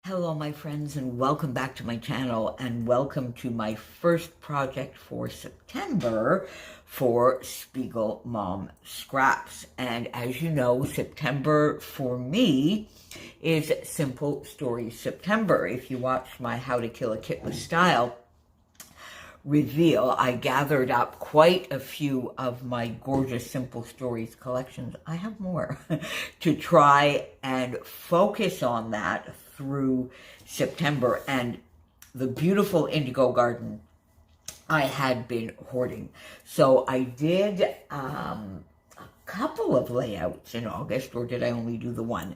Hello, my friends, and welcome back to my channel, and welcome to my first project for September for Spiegelmomscraps. And as you know, September for me is Simple Stories September. If you watch my How to Kill a Kit with Style reveal, I gathered up quite a few of my gorgeous Simple Stories collections. I have more to try and focus on that through September. And the beautiful indigo garden I had been hoarding. So I did a couple of layouts in August, or did I only do the one?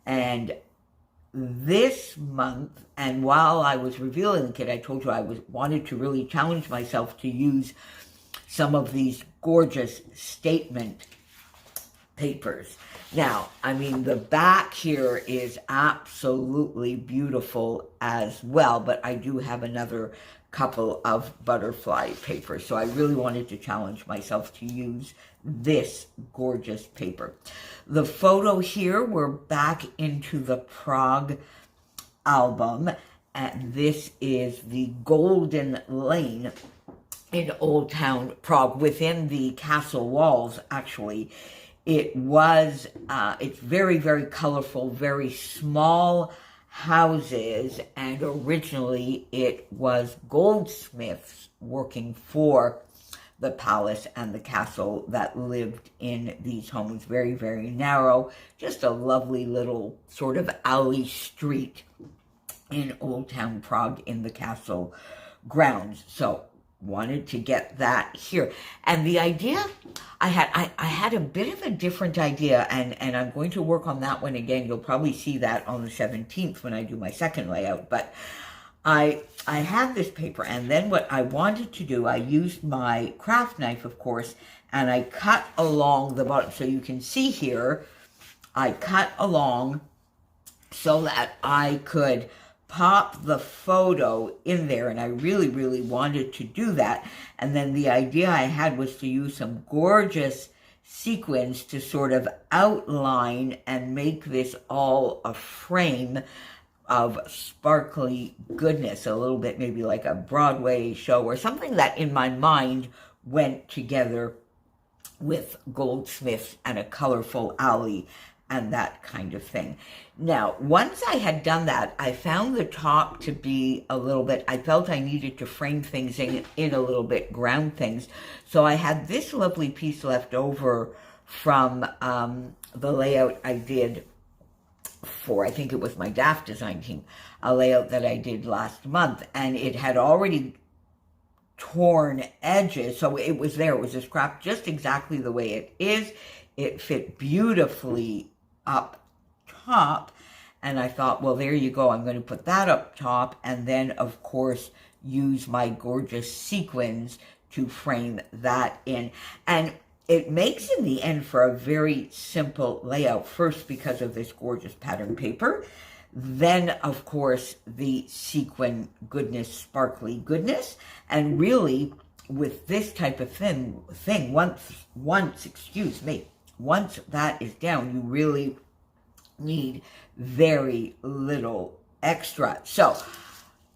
And this month, and while I was revealing the kit, I told you I wanted to really challenge myself to use some of these gorgeous statement papers. Now, I mean, the back here is absolutely beautiful as well, but I do have another couple of butterfly papers, so I really wanted to challenge myself to use this gorgeous paper. The photo here, we're back into the Prague album, and this is the Golden Lane in Old Town Prague, within the castle walls, actually. It was, it's very, very colorful, very small houses, and originally it was goldsmiths working for the palace and the castle that lived in these homes. Very, very narrow, just a lovely little sort of alley street in Old Town Prague in the castle grounds. So wanted to get that here. And the idea I had a bit of a different idea, and I'm going to work on that one again. You'll probably see that on the 17th when I do my second layout. But I have this paper, and then what I wanted to do, I used my craft knife, of course, and I cut along the bottom. So you can see here, I cut along so that I could pop the photo in there, and I really, really wanted to do that. And then the idea I had was to use some gorgeous sequins to sort of outline and make this all a frame of sparkly goodness, a little bit maybe like a Broadway show or something that in my mind went together with goldsmiths and a colorful alley and that kind of thing. Now, once I had done that, I found the top to be a little bit, I felt I needed to frame things in a little bit, ground things. So I had this lovely piece left over from the layout I did for, I think it was my DAF design team, a layout that I did last month, and it had already torn edges. So it was there, it was a scrap just exactly the way it is. It fit beautifully up top, and I thought, well, there you go. I'm going to put that up top, and then, of course, use my gorgeous sequins to frame that in. And it makes, in the end, for a very simple layout. First, because of this gorgeous pattern paper. Then, of course, the sequin goodness, sparkly goodness. And really, with this type of thing, once that is down, you really need very little extra. So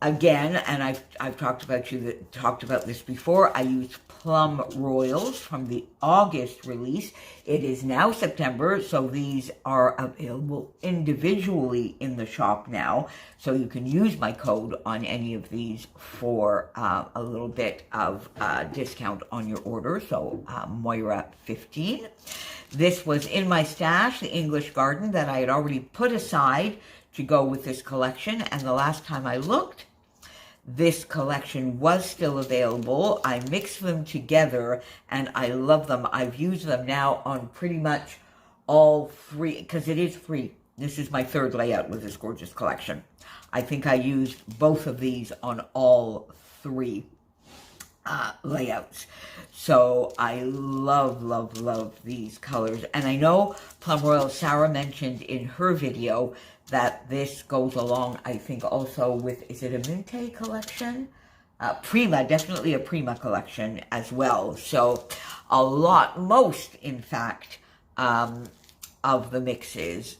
again, and I've talked about this before, I used Plum Royals from the August release. It is now September, so these are available individually in the shop now. So you can use my code on any of these for a little bit of discount on your order. So Moira 15. This was in my stash, the English Garden, that I had already put aside to go with this collection. And the last time I looked, this collection was still available. I mixed them together, and I love them. I've used them now on pretty much all three, because it is three. This is my third layout with this gorgeous collection. I think I used both of these on all three layouts. So I love, love, love these colors. And I know Plum Royal, Sarah mentioned in her video that this goes along, I think, also with, is it a Minte collection? Prima, definitely a Prima collection as well. So a lot, most, in fact, of the mixes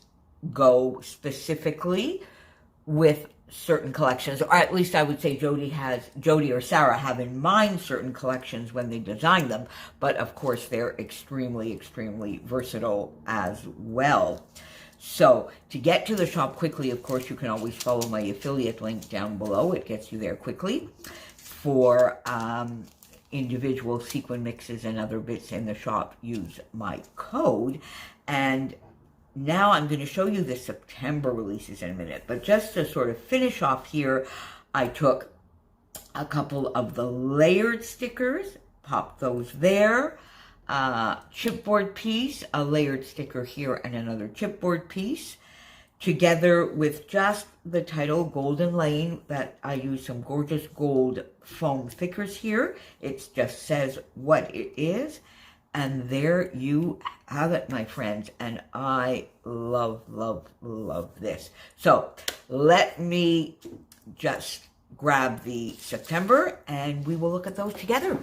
go specifically with certain collections, or at least I would say Jody or Sarah have in mind certain collections when they design them, but of course they're extremely, extremely versatile as well. So to get to the shop quickly, of course, you can always follow my affiliate link down below. It gets you there quickly. For individual sequin mixes and other bits in the shop, use my code. And now I'm going to show you the September releases in a minute. But just to sort of finish off here, I took a couple of the layered stickers, popped those there. Chipboard piece, a layered sticker here, and another chipboard piece. Together with just the title, Golden Lane, that I use some gorgeous gold foam thickers here. It just says what it is. And there you have it, my friends. And I love, love, love this. So let me just grab the September and we will look at those together.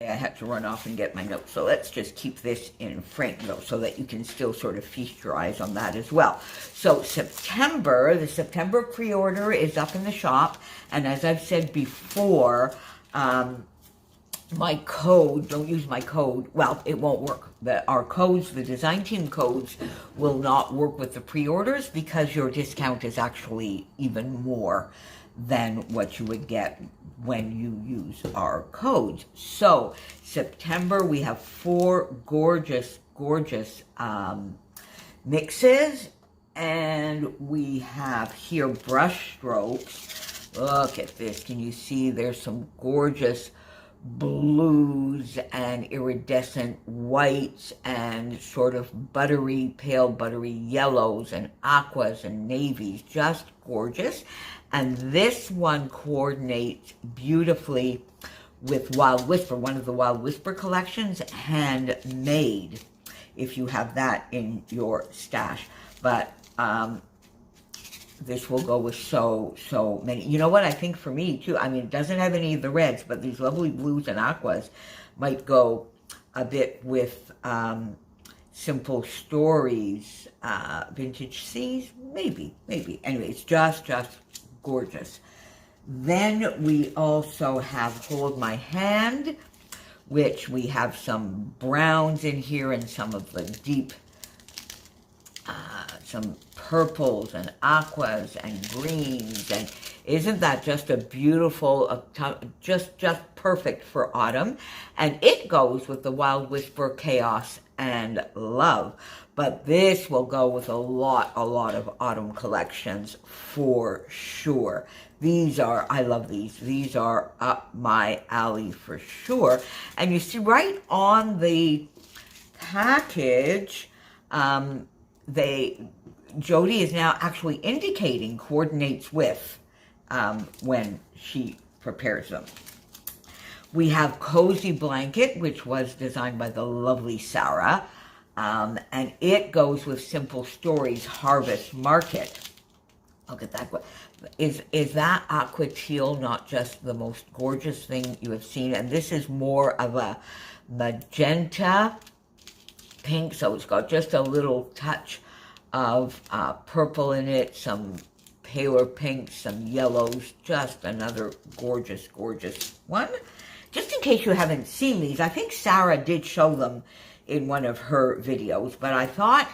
I had to run off and get my notes, so let's just keep this in frame though, so that you can still sort of feast your eyes on that as well. So September, the September pre-order is up in the shop, and as I've said before, my code, don't use my code, well, it won't work. Our codes, the design team codes, will not work with the pre-orders because your discount is actually even more than what you would get when you use our codes. So September, we have 4 gorgeous, gorgeous mixes, and we have here brush strokes. Look at this. Can you see there's some gorgeous blues and iridescent whites and sort of buttery, pale buttery yellows and aquas and navies, just gorgeous. And this one coordinates beautifully with Wild Whisper, one of the Wild Whisper collections, handmade, if you have that in your stash. But this will go with so many. You know what, I think for me too, I mean, it doesn't have any of the reds, but these lovely blues and aquas might go a bit with Simple Stories, Vintage Seas, maybe. Anyway, it's just gorgeous. Then we also have Hold My Hand, which we have some browns in here and some of the deep, some purples and aquas and greens. And isn't that just a beautiful, just perfect for autumn? And it goes with the Wild Whisper Chaos and Love. But this will go with a lot of autumn collections for sure. These are, I love these. These are up my alley for sure. And you see right on the package, Jody is now actually indicating coordinates with when she prepares them. We have Cozy Blanket, which was designed by the lovely Sarah. And it goes with Simple Stories Harvest Market. Look at that. Is that aqua teal not just the most gorgeous thing you have seen? And this is more of a magenta pink, so it's got just a little touch of purple in it, some paler pinks, some yellows, just another gorgeous, gorgeous one. Just in case you haven't seen these, I think Sarah did show them in one of her videos, but I thought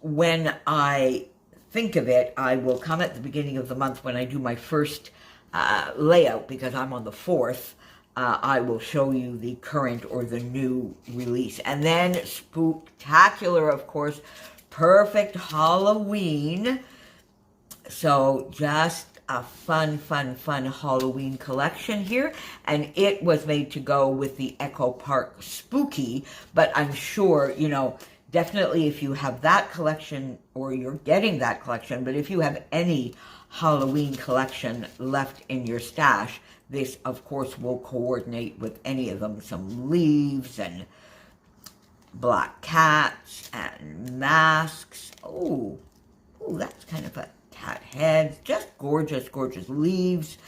when I think of it, I will come at the beginning of the month when I do my first layout, because I'm on the 4th, I will show you the current or the new release. And then Spooktacular, of course, perfect Halloween. So just a fun Halloween collection here, and it was made to go with the Echo Park Spooky, but I'm sure, you know, definitely if you have that collection, or you're getting that collection, but if you have any Halloween collection left in your stash, this, of course, will coordinate with any of them. Some leaves and black cats and masks. Oh, that's kind of a cat heads, just gorgeous, gorgeous leaves,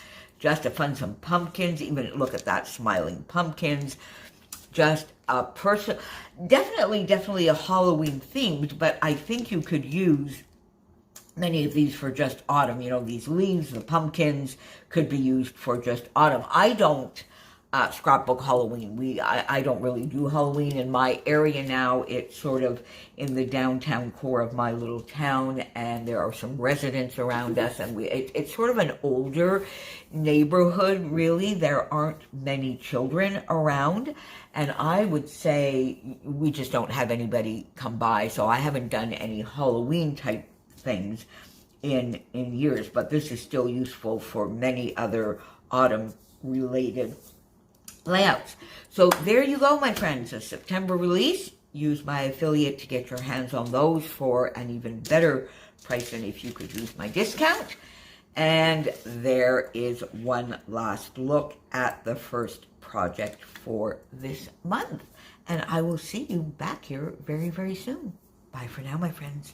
just a fun, some pumpkins, even look at that, smiling pumpkins, just a person, definitely a Halloween themed, but I think you could use many of these for just autumn. You know, these leaves, the pumpkins could be used for just autumn. I don't scrapbook Halloween. I don't really do Halloween in my area now. It's sort of in the downtown core of my little town, and there are some residents around us, and it's sort of an older neighborhood, really. There aren't many children around, and I would say we just don't have anybody come by, so I haven't done any Halloween type things in years, but this is still useful for many other autumn related layouts. So there you go, my friends, a September release. Use my affiliate to get your hands on those for an even better price than if you could use my discount. And there is one last look at the first project for this month. And I will see you back here very, very soon. Bye for now, my friends.